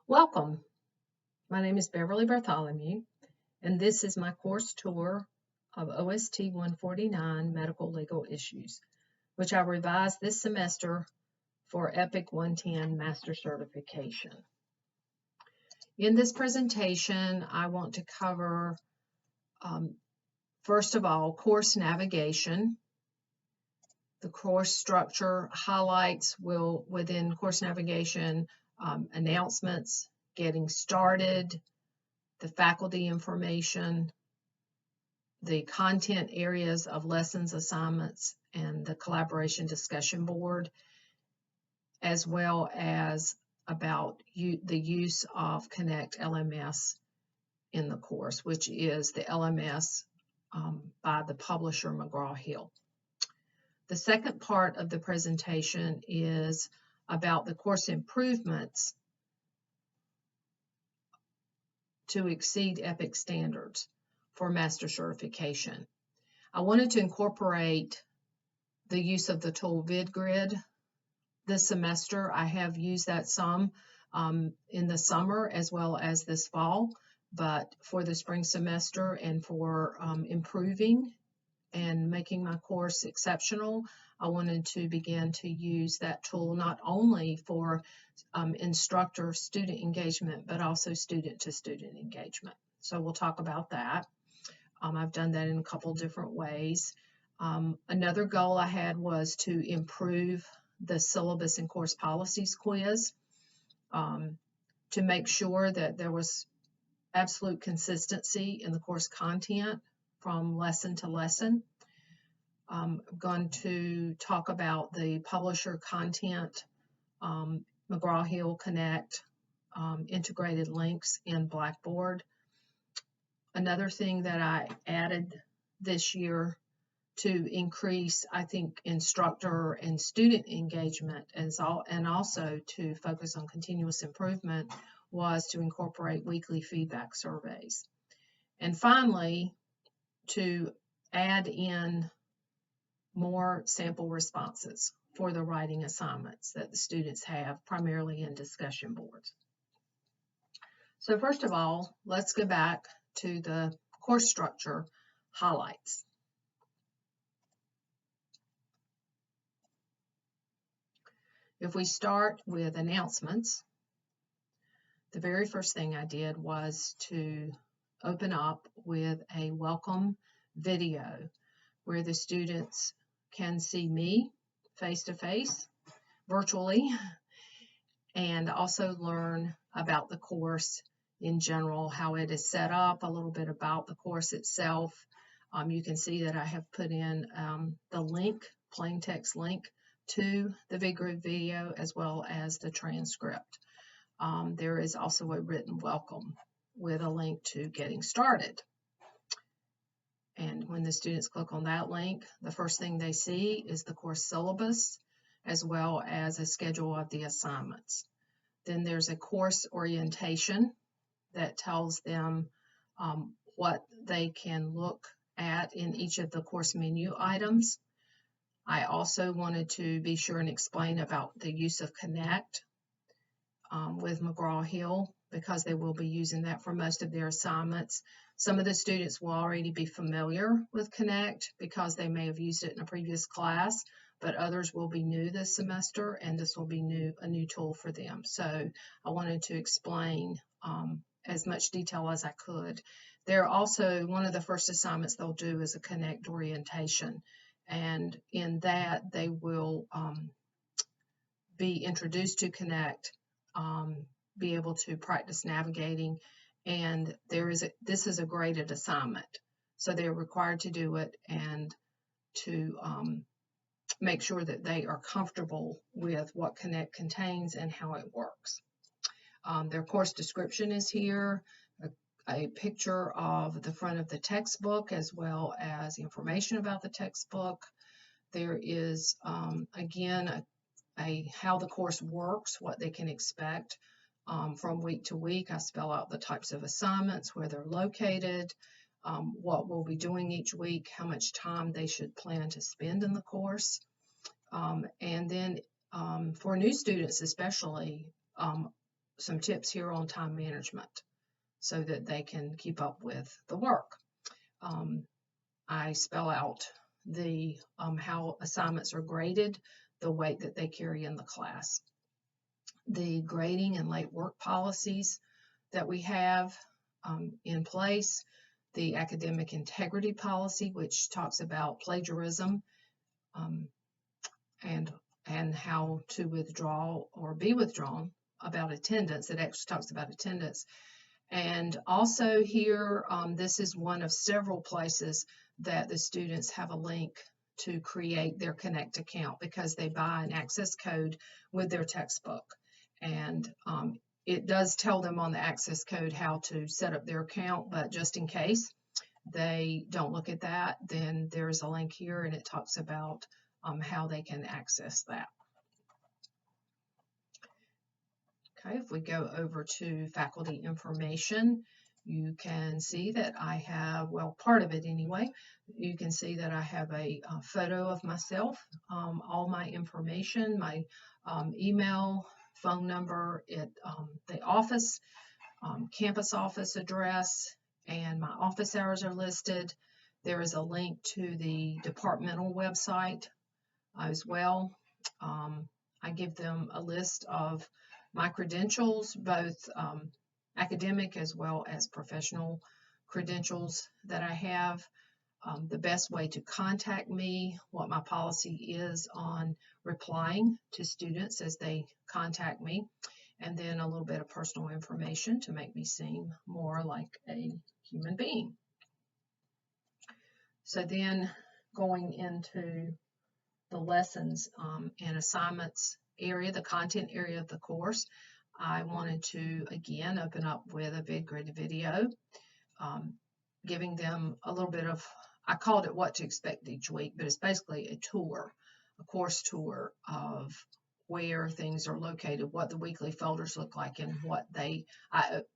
Welcome. My name is Beverly Bartholomew, and this is my course tour of OST 149 Medical Legal Issues, which I revised this semester for EPIC 110 Master Certification. In this presentation, I want to cover, first of all, course navigation. The course structure highlights within course navigation, announcements, getting started, the faculty information, the content areas of lessons, assignments, and the collaboration discussion board, as well as about the use of Connect LMS in the course, which is the LMS by the publisher McGraw-Hill. The second part of the presentation is about the course improvements to exceed EPIC standards for master certification. I wanted to incorporate the use of the tool VidGrid this semester. I have used that some in the summer as well as this fall, but for the spring semester and for improving and making my course exceptional, I wanted to begin to use that tool not only for instructor-student engagement, but also student-to-student engagement. So we'll talk about that. I've done that in a couple different ways. Another goal I had was to improve the syllabus and course policies quiz to make sure that there was absolute consistency in the course content from lesson to lesson. I'm going to talk about the publisher content, McGraw-Hill Connect, integrated links in Blackboard. Another thing that I added this year to increase, I think, instructor and student engagement and also to focus on continuous improvement was to incorporate weekly feedback surveys. And finally, to add in more sample responses for the writing assignments that the students have, primarily in discussion boards. So first of all, let's go back to the course structure highlights. If we start with announcements, the very first thing I did was to open up with a welcome video where the students can see me face-to-face, virtually, and also learn about the course in general, how it is set up, a little bit about the course itself. You can see that I have put in the link, plain text link, to the VidGrid video as well as the transcript. There is also a written welcome with a link to getting started. And when the students click on that link, the first thing they see is the course syllabus as well as a schedule of the assignments. Then there's a course orientation that tells them what they can look at in each of the course menu items. I also wanted to be sure and explain about the use of Connect with McGraw-Hill, because they will be using that for most of their assignments. Some of the students will already be familiar with Connect because they may have used it in a previous class, but others will be new this semester, and this will be a new tool for them. So I wanted to explain as much detail as I could. They're also, one of the first assignments they'll do is a Connect orientation, and in that they will be introduced to Connect, be able to practice navigating, and this is a graded assignment, so they're required to do it and to make sure that they are comfortable with what Connect contains and how it works. Their course description is here, a picture of the front of the textbook as well as information about the textbook. There is again how the course works, what they can expect from week to week. I spell out the types of assignments, where they're located, what we'll be doing each week, how much time they should plan to spend in the course. And then for new students especially, some tips here on time management so that they can keep up with the work. I spell out the how assignments are graded, the weight that they carry in the class, the grading and late work policies that we have in place, the academic integrity policy, which talks about plagiarism and how to withdraw or be withdrawn, about attendance. It actually talks about attendance. And also here, this is one of several places that the students have a link to create their Connect account because they buy an access code with their textbook. And it does tell them on the access code how to set up their account, but just in case they don't look at that, then there's a link here and it talks about how they can access that. Okay, if we go over to faculty information, you can see that I have, well, part of it anyway, you can see that I have a photo of myself, all my information, my email, phone number at the office, campus office address, and my office hours are listed. There is a link to the departmental website as well. I give them a list of my credentials, both academic as well as professional credentials that I have, the best way to contact me, what my policy is on replying to students as they contact me, and then a little bit of personal information to make me seem more like a human being. So then going into the lessons and assignments area, the content area of the course, I wanted to again open up with a VidGrid video, giving them a little bit of, I called it what to expect each week, but it's basically a tour, a course tour of where things are located, what the weekly folders look like, and what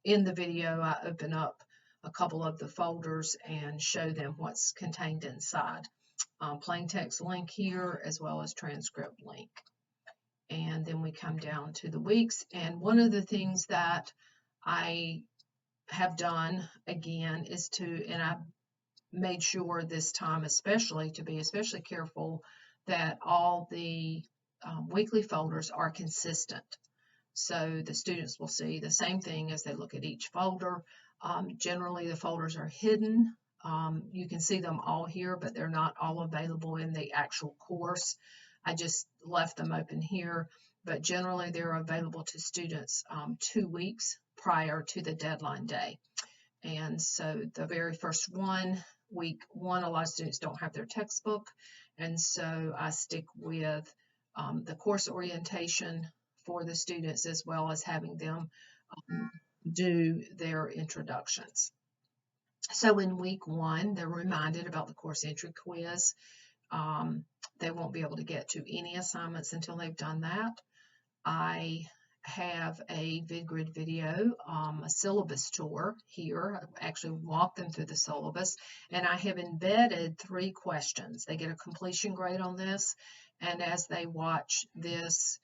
in the video I open up a couple of the folders and show them what's contained inside. Plain text link here as well as transcript link. And then we come down to the weeks. And one of the things that I have done again is and I made sure this time especially to be especially careful that all the weekly folders are consistent. So the students will see the same thing as they look at each folder. Generally the folders are hidden. You can see them all here, but they're not all available in the actual course. I just left them open here, but generally they're available to students 2 weeks prior to the deadline day. And so the very first one, week one, a lot of students don't have their textbook, and so I stick with the course orientation for the students as well as having them do their introductions. So in week one, they're reminded about the course entry quiz. They won't be able to get to any assignments until they've done that. I have a VidGrid video, a syllabus tour here. I actually walk them through the syllabus, and I have embedded 3 questions. They get a completion grade on this, and as they watch this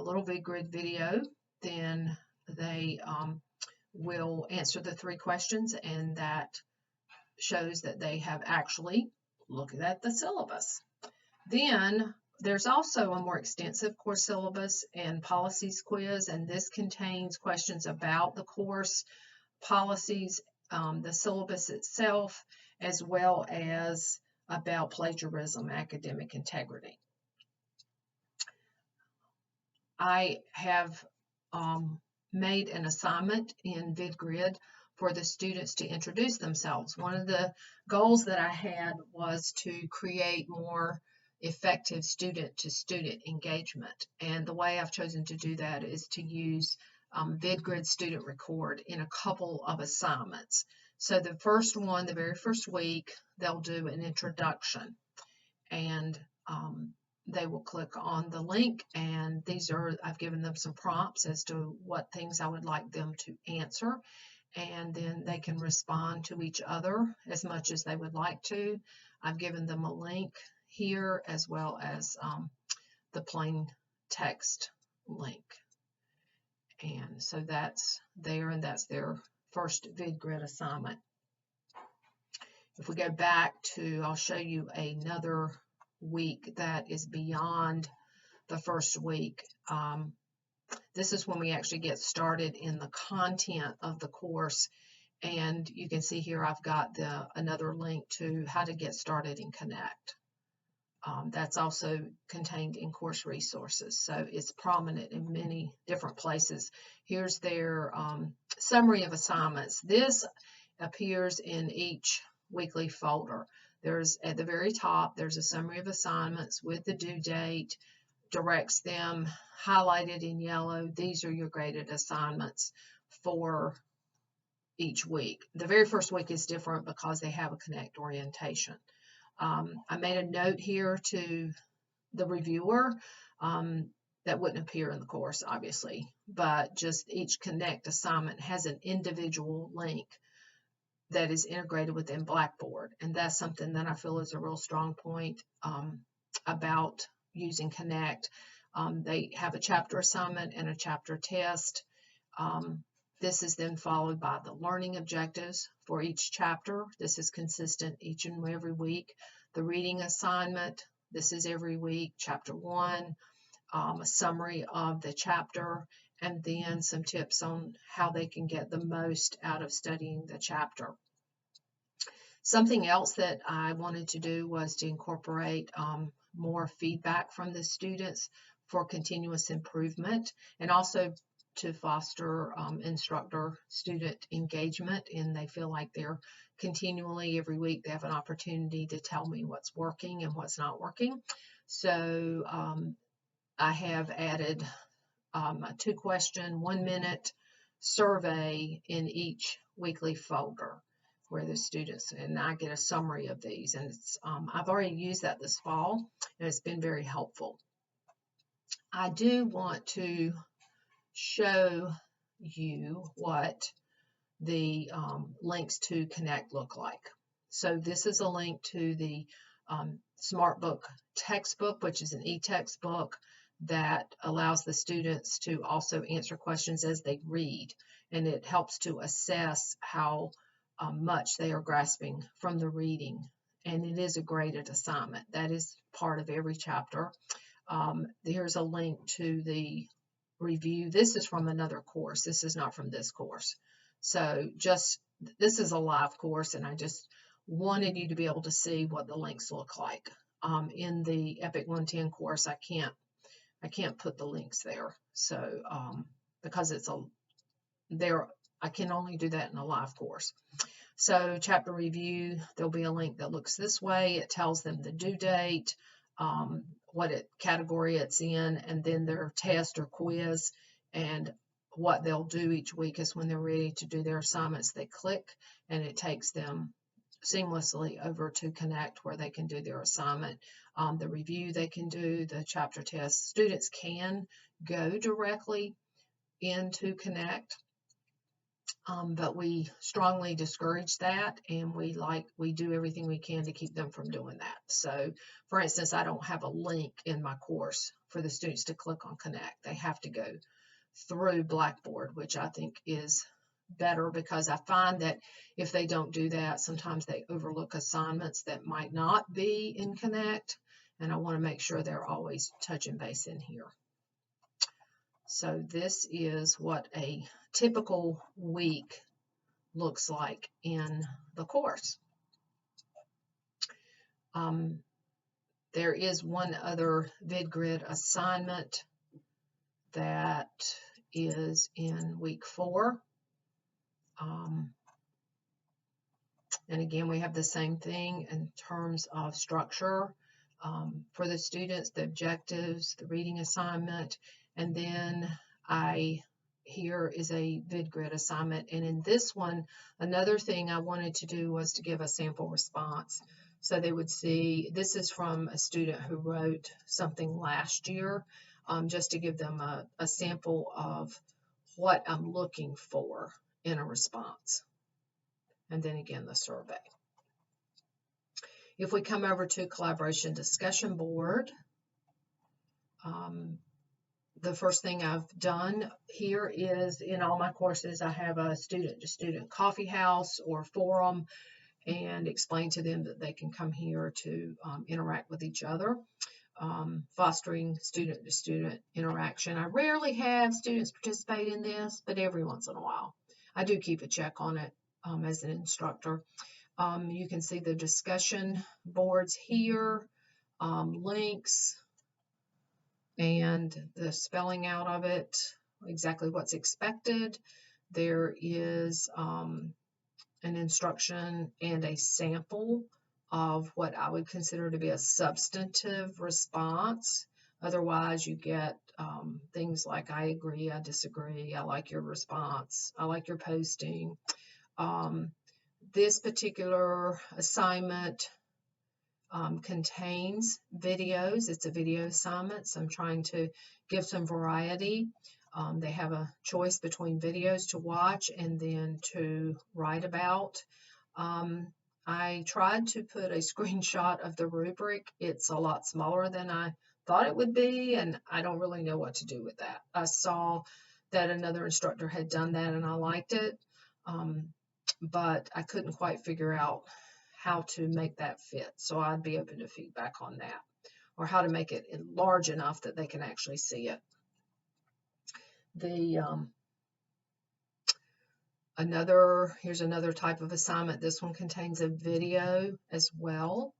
little VidGrid video, then they will answer the 3 questions, and that shows that they have actually looked at the syllabus. Then there's also a more extensive course syllabus and policies quiz, and this contains questions about the course, policies, the syllabus itself, as well as about plagiarism, academic integrity. I have made an assignment in VidGrid for the students to introduce themselves. One of the goals that I had was to create more effective student-to-student engagement, and the way I've chosen to do that is to use VidGrid Student Record in a couple of assignments. So the first one, the very first week, they'll do an introduction, and they will click on the link, and I've given them some prompts as to what things I would like them to answer, and then they can respond to each other as much as they would like to. I've given them a link here as well as the plain text link. And so that's there, and that's their first VidGrid assignment. If we go back to, I'll show you another week that is beyond the first week. This is when we actually get started in the content of the course. And you can see here I've got another link to how to get started in Connect. That's also contained in course resources, so it's prominent in many different places. Here's their summary of assignments. This appears in each weekly folder. There's at the very top, there's a summary of assignments with the due date, directs them highlighted in yellow. These are your graded assignments for each week. The very first week is different because they have a Connect orientation. I made a note here to the reviewer that wouldn't appear in the course, obviously, but just each Connect assignment has an individual link that is integrated within Blackboard, and that's something that I feel is a real strong point about using Connect. They have a chapter assignment and a chapter test. This is then followed by the learning objectives for each chapter. This is consistent each and every week. The reading assignment, this is every week, chapter 1, a summary of the chapter, and then some tips on how they can get the most out of studying the chapter. Something else that I wanted to do was to incorporate more feedback from the students for continuous improvement, and also to foster instructor-student engagement, and they feel like they're continually, every week, they have an opportunity to tell me what's working and what's not working. So I have added a 2-question, 1-minute survey in each weekly folder where the students, and I get a summary of these, and it's, I've already used that this fall, and it's been very helpful. I do want to show you what the links to Connect look like. So this is a link to the SmartBook textbook, which is an e-textbook that allows the students to also answer questions as they read, and it helps to assess how much they are grasping from the reading, and it is a graded assignment. That is part of every chapter. Here's a link to the review. This is from another course. This is not from this course. So this is a live course, and I just wanted you to be able to see what the links look like. In the Epic 110 course, I can't put the links there. So because it's I can only do that in a live course. So chapter review, there'll be a link that looks this way. It tells them the due date, what category it's in, and then their test or quiz, and what they'll do each week is when they're ready to do their assignments, they click and it takes them seamlessly over to Connect where they can do their assignment. The review they can do, the chapter test. Students can go directly into Connect, but we strongly discourage that, and we do everything we can to keep them from doing that. So for instance, I don't have a link in my course for the students to click on Connect. They have to go through Blackboard, which I think is better, because I find that if they don't do that, sometimes they overlook assignments that might not be in Connect, and I want to make sure they're always touching base in here. So this is what a typical week looks like in the course. There is one other VidGrid assignment that is in week 4. And again, we have the same thing in terms of structure for the students, the objectives, the reading assignment, and then here is a VidGrid assignment. And in this one, another thing I wanted to do was to give a sample response. So they would see, this is from a student who wrote something last year, just to give them a sample of what I'm looking for in a response. And then again, the survey. If we come over to Collaboration Discussion Board, the first thing I've done here is in all my courses, I have a student-to-student coffee house or forum, and explain to them that they can come here to interact with each other, fostering student-to-student interaction. I rarely have students participate in this, but every once in a while. I do keep a check on it as an instructor. You can see the discussion boards here, links, and the spelling out of it, exactly what's expected. There is an instruction and a sample of what I would consider to be a substantive response. Otherwise, you get things like I agree, I disagree, I like your response, I like your posting. This particular assignment contains videos. It's a video assignment, so I'm trying to give some variety. They have a choice between videos to watch and then to write about. I tried to put a screenshot of the rubric. It's a lot smaller than I thought it would be, and I don't really know what to do with that. I saw that another instructor had done that, and I liked it, but I couldn't quite figure out how to make that fit. So I'd be open to feedback on that, or how to make it large enough that they can actually see it. Here's another type of assignment. This one contains a video as well.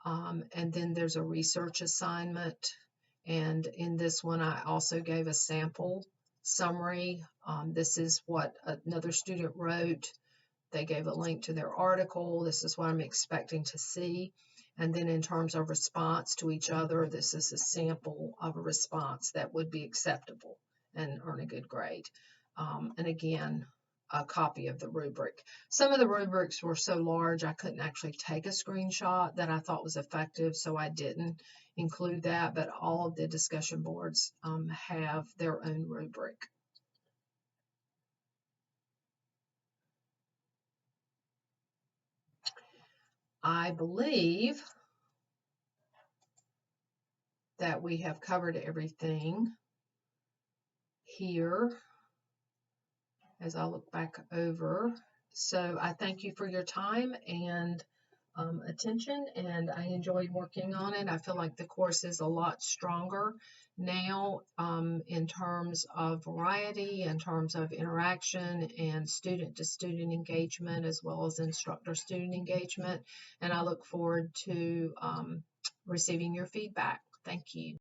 And then there's a research assignment. And in this one, I also gave a sample summary. This is what another student wrote. They gave a link to their article. This is what I'm expecting to see. And then in terms of response to each other, this is a sample of a response that would be acceptable and earn a good grade. And again, a copy of the rubric. Some of the rubrics were so large I couldn't actually take a screenshot that I thought was effective, so I didn't include that, but all of the discussion boards have their own rubric. I believe that we have covered everything here as I look back over. So I thank you for your time and attention, and I enjoyed working on it. I feel like the course is a lot stronger now in terms of variety, in terms of interaction and student-to-student engagement, as well as instructor-student engagement. And I look forward to receiving your feedback. Thank you.